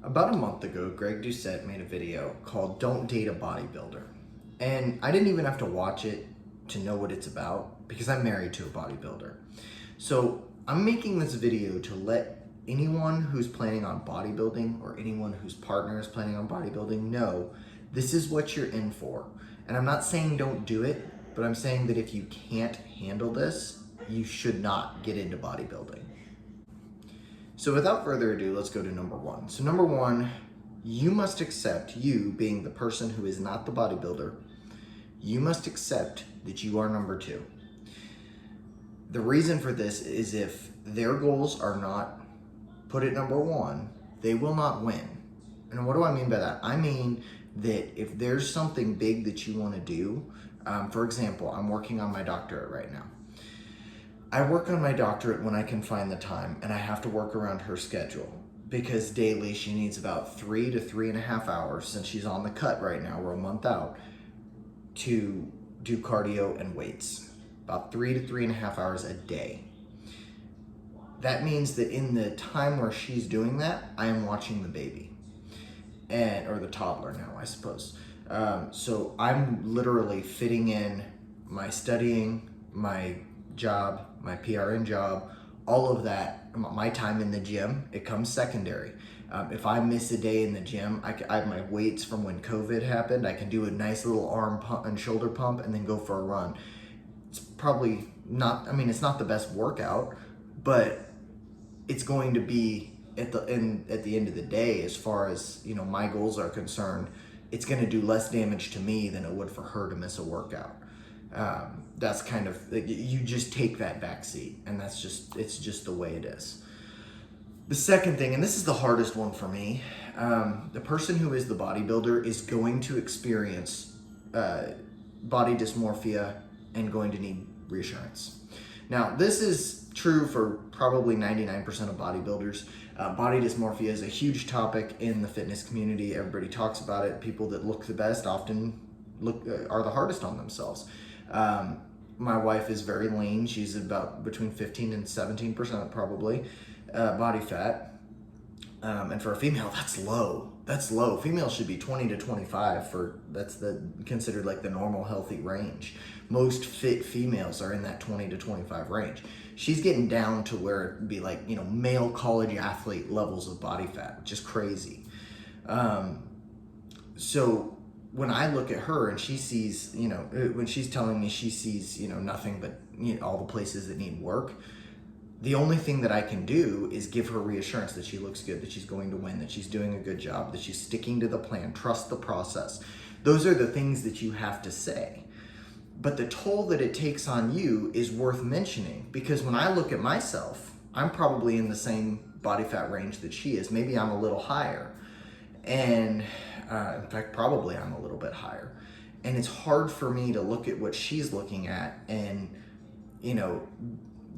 About a month ago, Greg Doucette made a video called Don't Date a Bodybuilder. And I didn't even have to watch it to know what it's about because I'm married to a bodybuilder. So I'm making this video to let anyone who's planning on bodybuilding or anyone whose partner is planning on bodybuilding know this is what you're in for. And I'm not saying don't do it, but I'm saying that if you can't handle this, you should not get into bodybuilding. So without further ado, let's go to number one. So number one, you must accept, you being the person who is not the bodybuilder, you must accept that you are number two. The reason for this is if their goals are not put at number one, they will not win. And what do I mean by that? I mean that if there's something big that you want to do, for example, I'm working on my doctorate right now. I work on my doctorate when I can find the time, and I have to work around her schedule because daily she needs about 3 to 3.5 hours, since she's on the cut right now, we're a month out, to do cardio and weights. About 3 to 3.5 hours a day. That means that in the time where she's doing that, I am watching the baby, or the toddler now, I suppose. So I'm literally fitting in my studying, my job, my PRN job, all of that, my time in the gym, it comes secondary. If I miss a day in the gym, I have my weights from when COVID happened. I can do a nice little arm pump and shoulder pump and then go for a run. It's probably not, it's not the best workout, but it's going to be at the end of the day, as far as, my goals are concerned, it's going to do less damage to me than it would for her to miss a workout. That's kind of, you just take that back seat, and it's just the way it is. The second thing, and this is the hardest one for me, the person who is the bodybuilder is going to experience body dysmorphia and going to need reassurance. Now, this is true for probably 99% of bodybuilders. Body dysmorphia is a huge topic in the fitness community. Everybody talks about it. People that look the best often are the hardest on themselves. My wife is very lean. She's about between 15 and 17% probably body fat. And for a female, that's low. That's low. Females should be 20 to 25 that's considered like the normal healthy range. Most fit females are in that 20 to 25 range. She's getting down to where it'd be like, male college athlete levels of body fat, which is crazy. So when I look at her and she sees, when she's telling me she sees, nothing but all the places that need work, the only thing that I can do is give her reassurance that she looks good, that she's going to win, that she's doing a good job, that she's sticking to the plan, trust the process. Those are the things that you have to say. But the toll that it takes on you is worth mentioning, because when I look at myself, I'm probably in the same body fat range that she is. Maybe I'm a little higher. And in fact, probably I'm a little bit higher. And it's hard for me to look at what she's looking at and,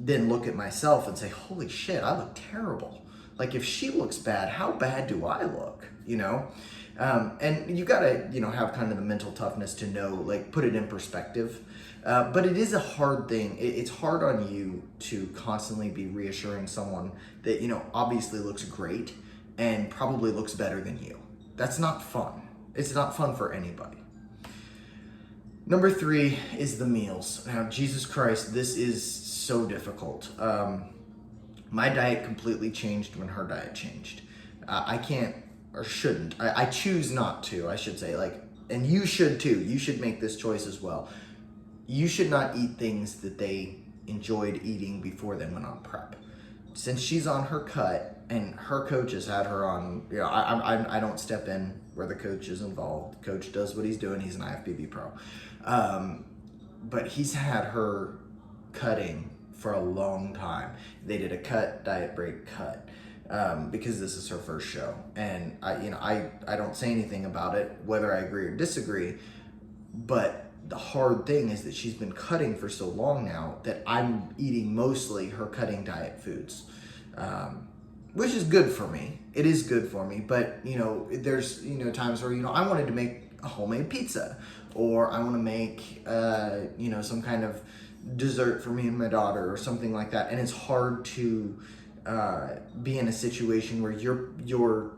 then look at myself and say, holy shit, I look terrible. Like, if she looks bad, how bad do I look, And you gotta, have kind of the mental toughness to know, like, put it in perspective. But it is a hard thing. It's hard on you to constantly be reassuring someone that, obviously looks great and probably looks better than you. That's not fun. It's not fun for anybody. Number three is the meals. Now, Jesus Christ, this is so difficult. My diet completely changed when her diet changed. I can't, or shouldn't, I choose not to, I should say, and you should too. You should make this choice as well. You should not eat things that they enjoyed eating before they went on prep. Since she's on her cut and her coach has had her on, I don't step in where the coach is involved. The coach does what he's doing. He's an IFBB pro. But he's had her cutting for a long time. They did a cut, diet break, cut, because this is her first show. And I don't say anything about it, whether I agree or disagree, but the hard thing is that she's been cutting for so long now that I'm eating mostly her cutting diet foods, which is good for me. It is good for me, but there's times where I wanted to make a homemade pizza, or I want to make some kind of dessert for me and my daughter or something like that, and it's hard to be in a situation where you're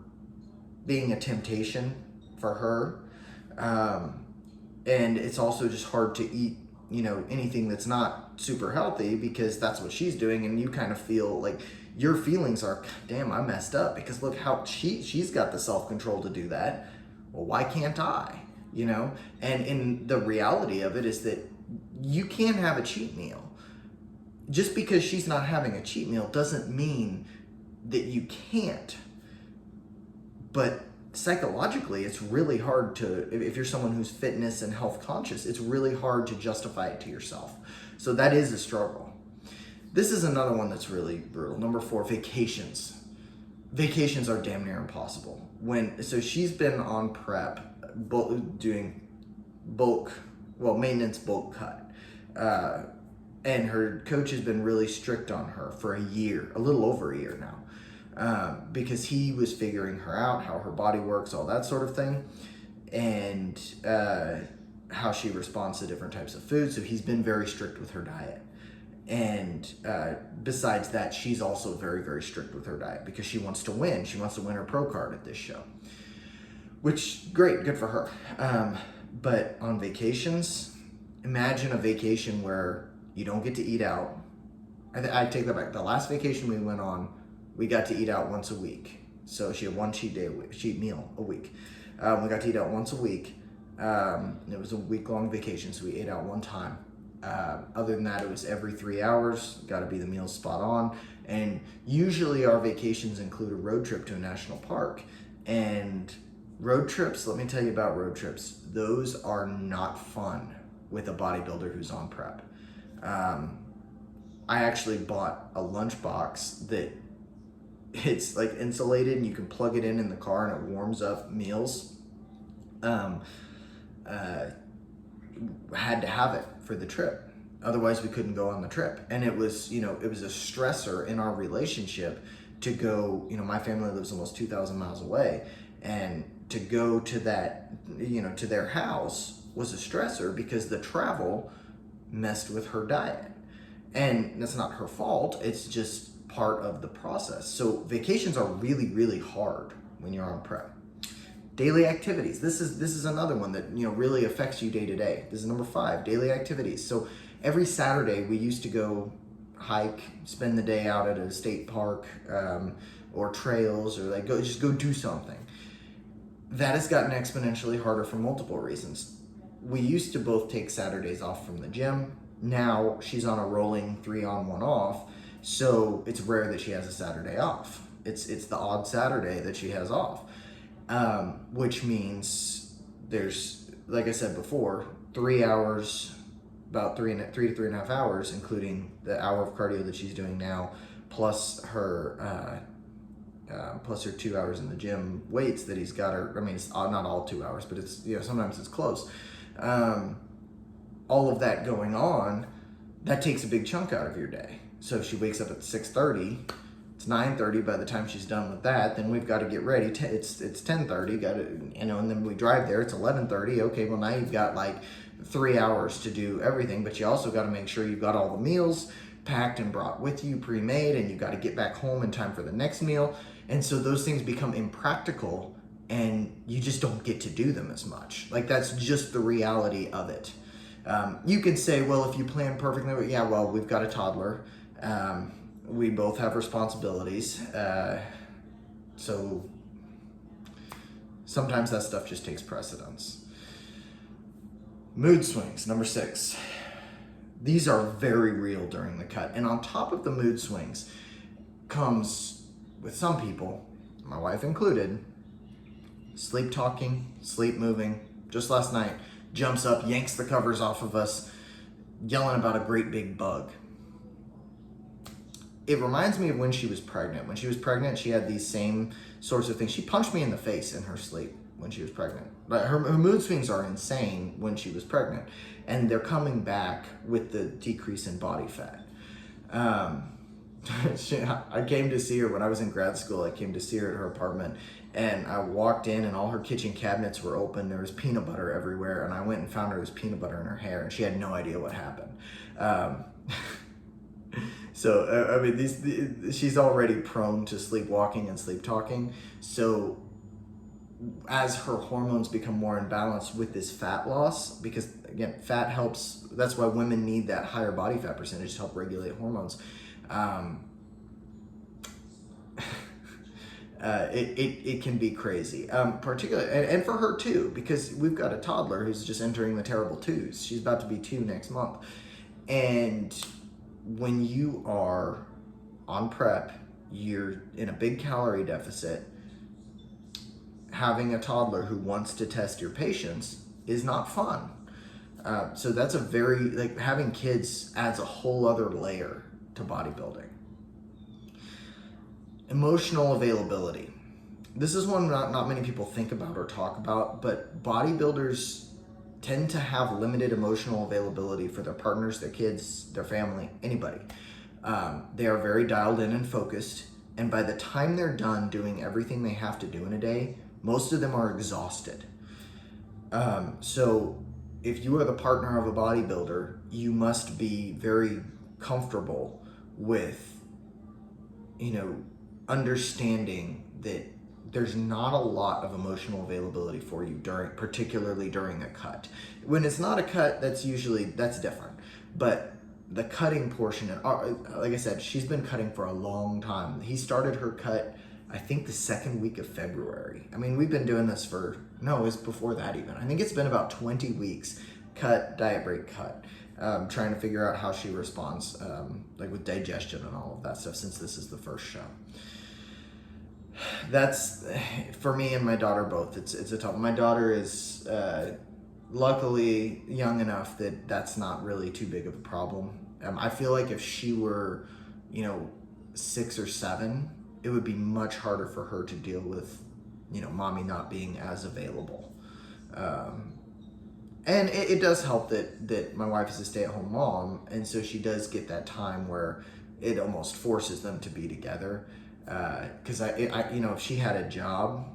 being a temptation for her. And it's also just hard to eat, anything that's not super healthy because that's what she's doing. And you kind of feel like your feelings are, damn, I messed up because look how she's got the self-control to do that. Well, why can't I? And in the reality of it is that you can have a cheat meal. Just because she's not having a cheat meal doesn't mean that you can't. But psychologically, it's really hard to, if you're someone who's fitness and health conscious, it's really hard to justify it to yourself. So that is a struggle. This is another one that's really brutal. Number 4, vacations. Vacations are damn near impossible. So she's been on prep, doing maintenance bulk cut. And her coach has been really strict on her for a year, a little over a year now, because he was figuring her out, how her body works, all that sort of thing, and how she responds to different types of food. So he's been very strict with her diet. And besides that, she's also very, very strict with her diet because she wants to win. She wants to win her pro card at this show, which, great, good for her. But on vacations, imagine a vacation where you don't get to eat out. I take that back. The last vacation we went on, we got to eat out once a week. So she had one cheat meal a week. We got to eat out once a week. It was a week-long vacation, so we ate out one time. Other than that, it was every 3 hours. Got to be the meals spot on. And usually our vacations include a road trip to a national park. And road trips, let me tell you about road trips. Those are not fun with a bodybuilder who's on prep. I actually bought a lunchbox that it's like insulated and you can plug it in the car and it warms up meals. Had to have it for the trip. Otherwise we couldn't go on the trip. And it was, it was a stressor in our relationship to go, my family lives almost 2,000 miles away, and to go to that, to their house was a stressor because the travel messed with her diet. And that's not her fault, it's just part of the process. So vacations are really, really hard when you're on prep. Daily activities. This is another one that really affects you day to day. This is number 5, daily activities. So every Saturday we used to go hike, spend the day out at a state park, or trails, or go do something. That has gotten exponentially harder for multiple reasons. We used to both take Saturdays off from the gym. Now she's on a rolling 3 on 1 off, so it's rare that she has a Saturday off. It's the odd Saturday that she has off, which means there's, like I said before, 3 hours, about 3 to 3.5 hours, including the hour of cardio that she's doing now, plus her 2 hours in the gym weights that he's got her. I mean, it's not all 2 hours, but it's, sometimes it's close. All of that going on, that takes a big chunk out of your day. So if she wakes up at 6:30, it's 9:30 by the time she's done with that. Then we've got to get ready. It's 10:30. Got to, and then we drive there. It's 11:30. Okay, well now you've got like 3 hours to do everything, but you also got to make sure you've got all the meals packed and brought with you, pre-made, and you got to get back home in time for the next meal. And so those things become impractical, and you just don't get to do them as much. Like, that's just the reality of it. You can say, well, if you plan perfectly, yeah, well, we've got a toddler. We both have responsibilities. So sometimes that stuff just takes precedence. Mood swings, number 6. These are very real during the cut. And on top of the mood swings comes, with some people, my wife included, sleep talking, sleep moving. Just last night, jumps up, yanks the covers off of us, yelling about a great big bug. It reminds me of when she was pregnant. When she was pregnant, she had these same sorts of things. She punched me in the face in her sleep when she was pregnant. But her mood swings are insane when she was pregnant. And they're coming back with the decrease in body fat. I came to see her when I was in grad school. I came to see her at her apartment, and I walked in and all her kitchen cabinets were open. There was peanut butter everywhere, and I went and found her, there was peanut butter in her hair, and she had no idea what happened. So, I mean, she's already prone to sleepwalking and sleep talking. So as her hormones become more imbalanced with this fat loss, because again, fat helps, that's why women need that higher body fat percentage to help regulate hormones. It can be crazy, particularly, and for her too, because we've got a toddler who's just entering the terrible twos. She's about to be 2 next month. And when you are on prep, you're in a big calorie deficit, having a toddler who wants to test your patience is not fun. So that's a very, like, having kids adds a whole other layer to bodybuilding. Emotional availability. This is one not many people think about or talk about, but bodybuilders tend to have limited emotional availability for their partners, their kids, their family, anybody. They are very dialed in and focused, and by the time they're done doing everything they have to do in a day, most of them are exhausted. So if you are the partner of a bodybuilder, you must be very comfortable with, understanding that there's not a lot of emotional availability for you particularly during a cut. When it's not a cut, that's different. But the cutting portion, like I said, she's been cutting for a long time. He started her cut, I think, the second week of February. I mean, we've been doing this it was before that even. I think it's been about 20 weeks, cut, diet break, cut. Trying to figure out how she responds, like with digestion and all of that stuff, since this is the first show. That's, for me and my daughter both, it's a tough. My daughter is luckily young enough that that's not really too big of a problem. I feel like if she were, 6 or 7, it would be much harder for her to deal with, mommy not being as available. And it does help that my wife is a stay-at-home mom, and so she does get that time where it almost forces them to be together. Because if she had a job,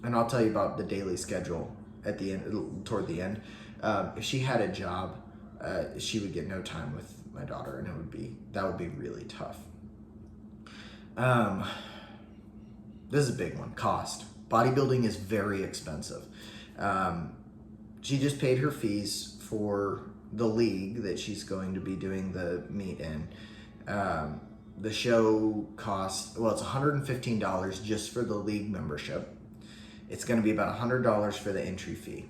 and I'll tell you about the daily schedule at the end, toward the end. If she had a job, she would get no time with my daughter, and that would be really tough. This is a big one. Cost. Bodybuilding is very expensive. She just paid her fees for the league that she's going to be doing the meet in. The show costs, it's $115 just for the league membership. It's going to be about $100 for the entry fee.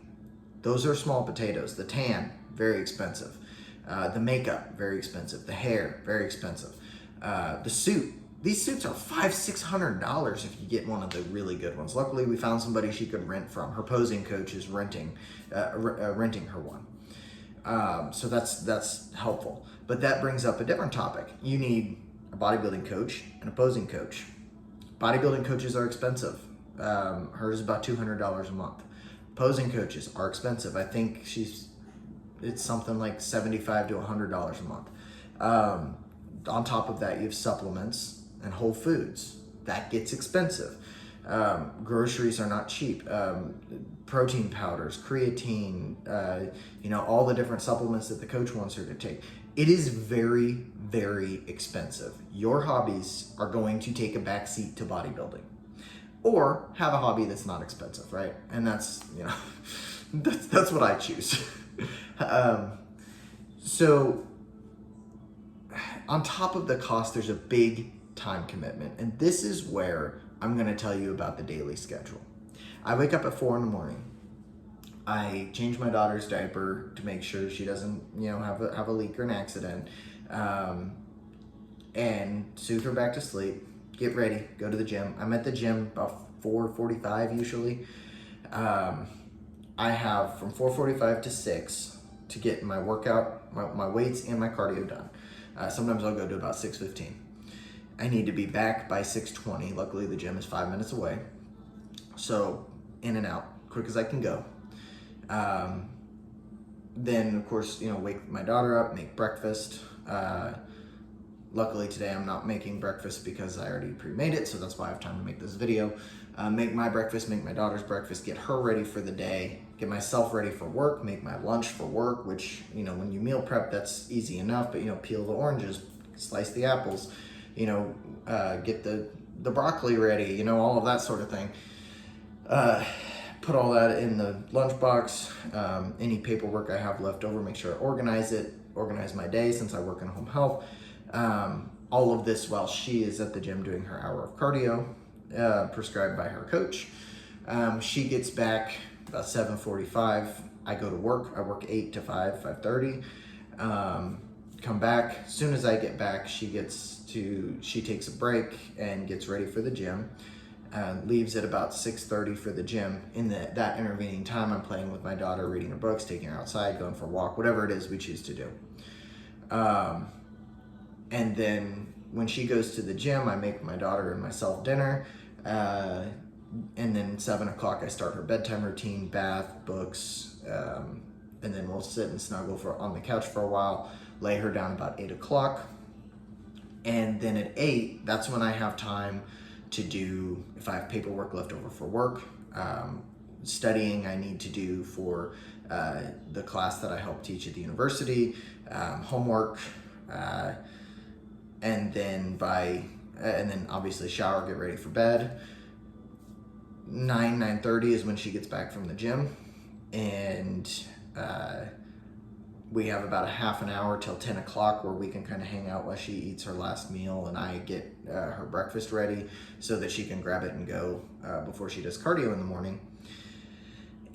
Those are small potatoes. The tan, very expensive. The makeup, very expensive. The hair, very expensive. The suit. These suits are $500-$600 if you get one of the really good ones. Luckily, we found somebody she could rent from. Her posing coach is renting her one. So that's helpful. But that brings up a different topic. You need a bodybuilding coach and a posing coach. Bodybuilding coaches are expensive. Hers is about $200 a month. Posing coaches are expensive. I think it's something like $75 to $100 a month. On top of that, you have supplements and whole foods. That gets expensive. Groceries are not cheap. Protein powders, creatine, all the different supplements that the coach wants her to take. It is very, very expensive. Your hobbies are going to take a backseat to bodybuilding. Or have a hobby that's not expensive, right? And that's, that's what I choose. So on top of the cost, there's a big time commitment. And this is where I'm going to tell you about the daily schedule. I wake up at 4 in the morning. I change my daughter's diaper to make sure she doesn't, have a leak or an accident, and soothe her back to sleep, get ready, go to the gym. I'm at the gym about 4:45 usually. I have from 4:45 to 6 to get my workout, my weights and my cardio done. Sometimes I'll go to about 6:15. I need to be back by 6:20. Luckily, the gym is 5 minutes away. So in and out, quick as I can go. Then of course, wake my daughter up, make breakfast. Luckily today I'm not making breakfast because I already pre-made it, so that's why I have time to make this video. Make my breakfast, make my daughter's breakfast, get her ready for the day, get myself ready for work, make my lunch for work, which, when you meal prep, that's easy enough, but, peel the oranges, slice the apples, get the broccoli ready, all of that sort of thing. put all that in the lunchbox. Any paperwork I have left over, make sure I organize it, organize my day since I work in home health. All of this while she is at the gym doing her hour of cardio, prescribed by her coach. She gets back about 7:45. I go to work. I work 8 to 5, 5:30. Come back. As soon as I get back, she takes a break and gets ready for the gym. Leaves at about 6:30 for the gym. In that intervening time, I'm playing with my daughter, reading her books, taking her outside, going for a walk, whatever it is we choose to do. And then when she goes to the gym, I make my daughter and myself dinner. And then 7 o'clock, I start her bedtime routine, bath, books, and then we'll sit and snuggle on the couch for a while, lay her down about 8 o'clock. And then at 8, that's when I have time to do, if I have paperwork left over for work, studying I need to do for the class that I help teach at the university, homework, and then obviously shower, get ready for bed. 9:30 is when she gets back from the gym, and we have about a half an hour till 10 o'clock where we can kind of hang out while she eats her last meal and I get her breakfast ready so that she can grab it and go before she does cardio in the morning.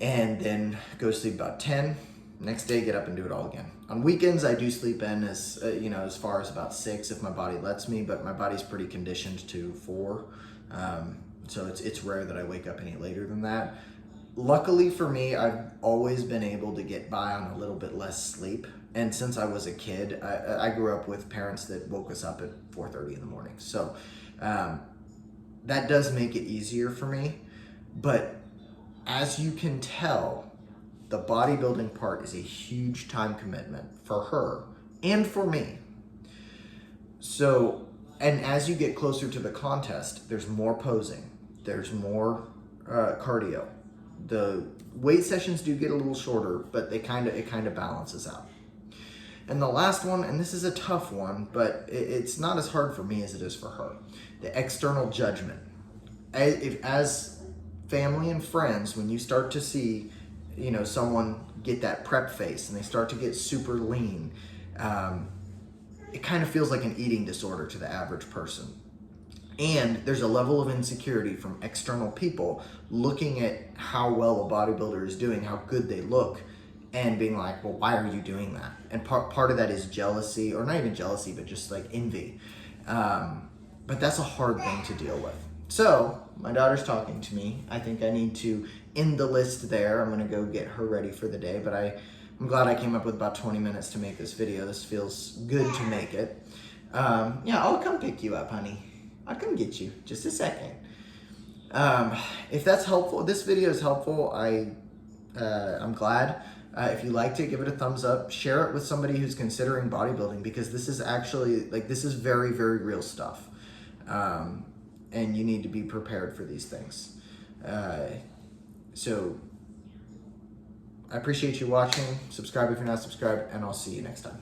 And then go to sleep about 10. Next day, get up and do it all again. On weekends, I do sleep in as far as about 6 if my body lets me, but my body's pretty conditioned to 4. So it's rare that I wake up any later than that. Luckily for me, I've always been able to get by on a little bit less sleep. And since I was a kid, I grew up with parents that woke us up at 4:30 in the morning. So that does make it easier for me. But as you can tell, the bodybuilding part is a huge time commitment for her and for me. So, and as you get closer to the contest, there's more posing, there's more cardio. The weight sessions do get a little shorter, but it kind of balances out. And the last one, and this is a tough one, but it's not as hard for me as it is for her. The external judgment. As family and friends, when you start to see, someone get that prep face and they start to get super lean, it kind of feels like an eating disorder to the average person. And there's a level of insecurity from external people looking at how well a bodybuilder is doing, how good they look, and being like, well, why are you doing that? And part of that is jealousy, or not even jealousy, but just like envy. But that's a hard thing to deal with. So my daughter's talking to me. I think I need to end the list there. I'm gonna go get her ready for the day, but I'm glad I came up with about 20 minutes to make this video. This feels good to make it. Yeah, I'll come pick you up, honey. I'll come get you, just a second. If that's helpful, this video is helpful, I'm glad. If you liked it, give it a thumbs up. Share it with somebody who's considering bodybuilding, because this is actually, this is very, very real stuff. And you need to be prepared for these things. So I appreciate you watching. Subscribe if you're not subscribed, and I'll see you next time.